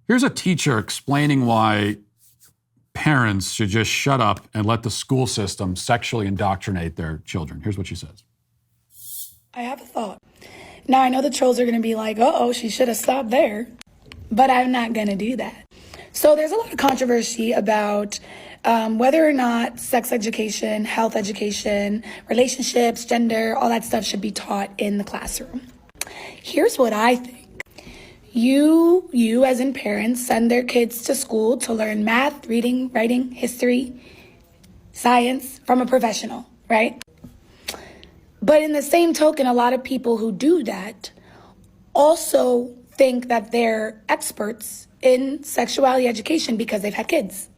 Here's a teacher explaining why parents should just shut up and let the school system sexually indoctrinate their children. Here's what she says. I have a thought. Now, I know the trolls are going to be like, uh-oh, she should have stopped there. But I'm not going to do that. So there's a lot of controversy about whether or not sex education, health education, relationships, gender, all that stuff should be taught in the classroom. Here's what I think. You as in parents, send their kids to school to learn math, reading, writing, history, science from a professional, right? But in the same token, a lot of people who do that also think that they're experts in sexuality education because they've had kids.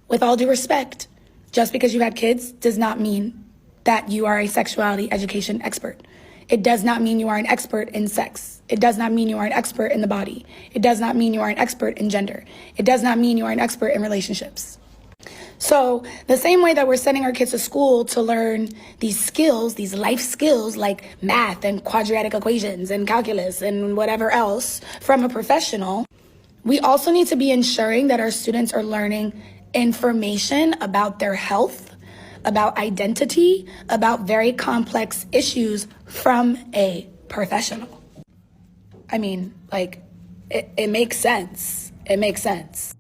With all due respect, just because you had kids does not mean that you are a sexuality education expert. It does not mean you are an expert in sex. It does not mean you are an expert in the body. It does not mean you are an expert in gender. It does not mean you are an expert in relationships. So the same way that we're sending our kids to school to learn these skills, these life skills like math and quadratic equations and calculus and whatever else from a professional, we also need to be ensuring that our students are learning information about their health, about identity, about very complex issues from a professional. I mean, like, it makes sense. It makes sense.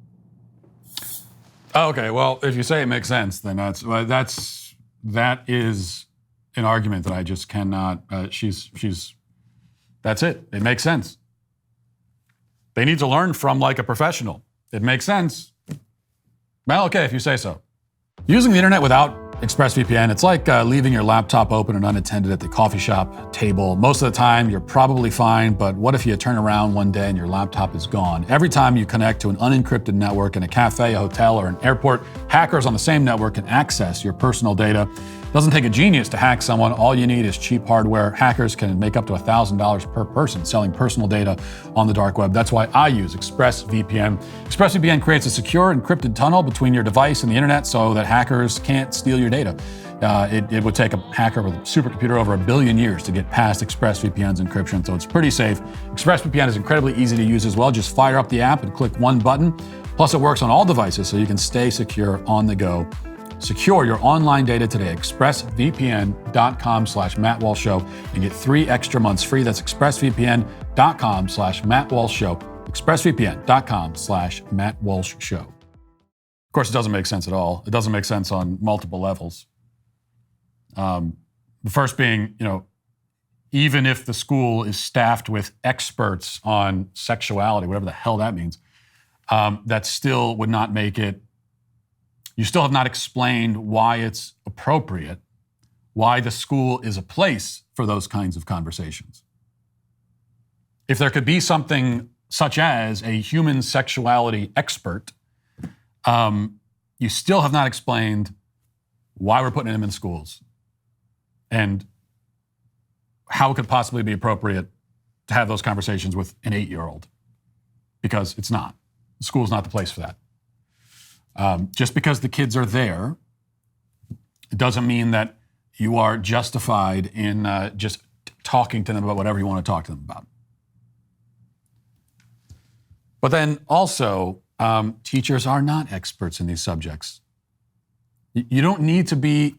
Okay, well, if you say it makes sense, then that is an argument that I just cannot. That's it. It makes sense. They need to learn from like a professional. It makes sense. Well, okay, if you say so. Using the internet without ExpressVPN, it's like leaving your laptop open and unattended at the coffee shop table. Most of the time, you're probably fine, but what if you turn around one day and your laptop is gone? Every time you connect to an unencrypted network in a cafe, a hotel, or an airport, hackers on the same network can access your personal data. It doesn't take a genius to hack someone. All you need is cheap hardware. Hackers can make up to $1,000 per person selling personal data on the dark web. That's why I use ExpressVPN. ExpressVPN creates a secure encrypted tunnel between your device and the internet so that hackers can't steal your data. It would take a hacker with a supercomputer over 1 billion years to get past ExpressVPN's encryption, so it's pretty safe. ExpressVPN is incredibly easy to use as well. Just fire up the app and click one button. Plus, it works on all devices, so you can stay secure on the go. Secure your online data today. ExpressVPN.com/Matt Walsh Show and get 3 extra months free. That's ExpressVPN.com/Matt Walsh Show. ExpressVPN.com/Matt Walsh Show. Of course, it doesn't make sense at all. It doesn't make sense on multiple levels. The first being, even if the school is staffed with experts on sexuality, whatever the hell that means, that still would not make it. You still have not explained why it's appropriate, why the school is a place for those kinds of conversations. If there could be something such as a human sexuality expert, you still have not explained why we're putting them in schools and how it could possibly be appropriate to have those conversations with an 8-year-old, because it's not. The school's not the place for that. Just because the kids are there, it doesn't mean that you are justified in just talking to them about whatever you want to talk to them about. But then also, teachers are not experts in these subjects. You don't need to be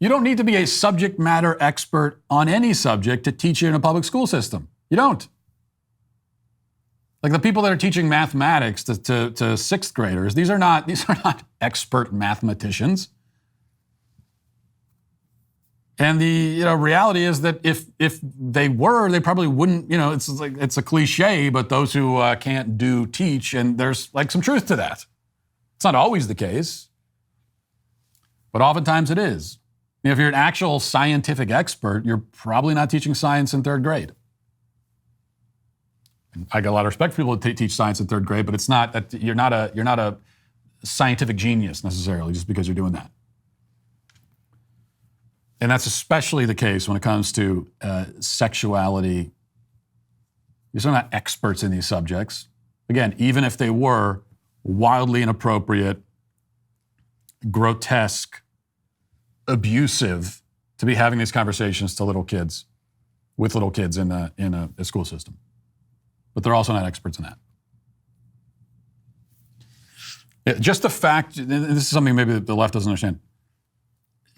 you don't need to be a subject matter expert on any subject to teach it in a public school system. You don't. Like the people that are teaching mathematics to sixth graders, these are not expert mathematicians. And the reality is that if they were, they probably wouldn't. It's a cliche, but those who can't do teach, and there's like some truth to that. It's not always the case, but oftentimes it is. If you're an actual scientific expert, you're probably not teaching science in 3rd grade. I got a lot of respect for people who teach science in 3rd grade, but it's not that you're not a scientific genius necessarily just because you're doing that. And that's especially the case when it comes to sexuality. You're still not experts in these subjects. Again, even if they were wildly inappropriate, grotesque, abusive, to be having these conversations to little kids, with little kids in a school system. But they're also not experts in that. Just the fact, and this is something maybe the left doesn't understand.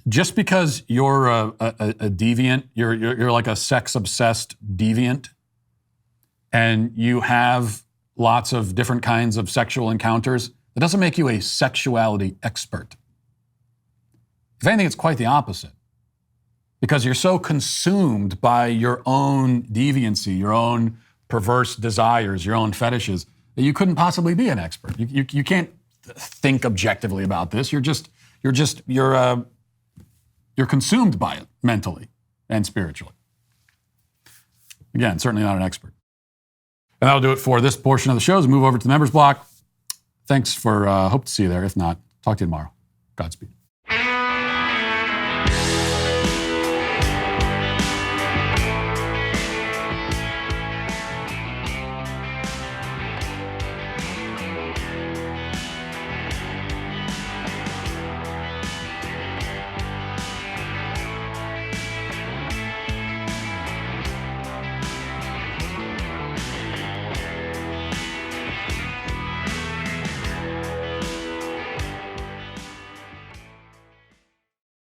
Just because you're a deviant, you're like a sex-obsessed deviant, and you have lots of different kinds of sexual encounters, that doesn't make you a sexuality expert. If anything, it's quite the opposite. Because you're so consumed by your own deviancy, your own perverse desires, your own fetishes, that you couldn't possibly be an expert. You can't think objectively about this. You're consumed by it mentally and spiritually. Again, certainly not an expert. And that'll do it for this portion of the show. As we move over to the members block. Thanks for, hope to see you there. If not, talk to you tomorrow. Godspeed.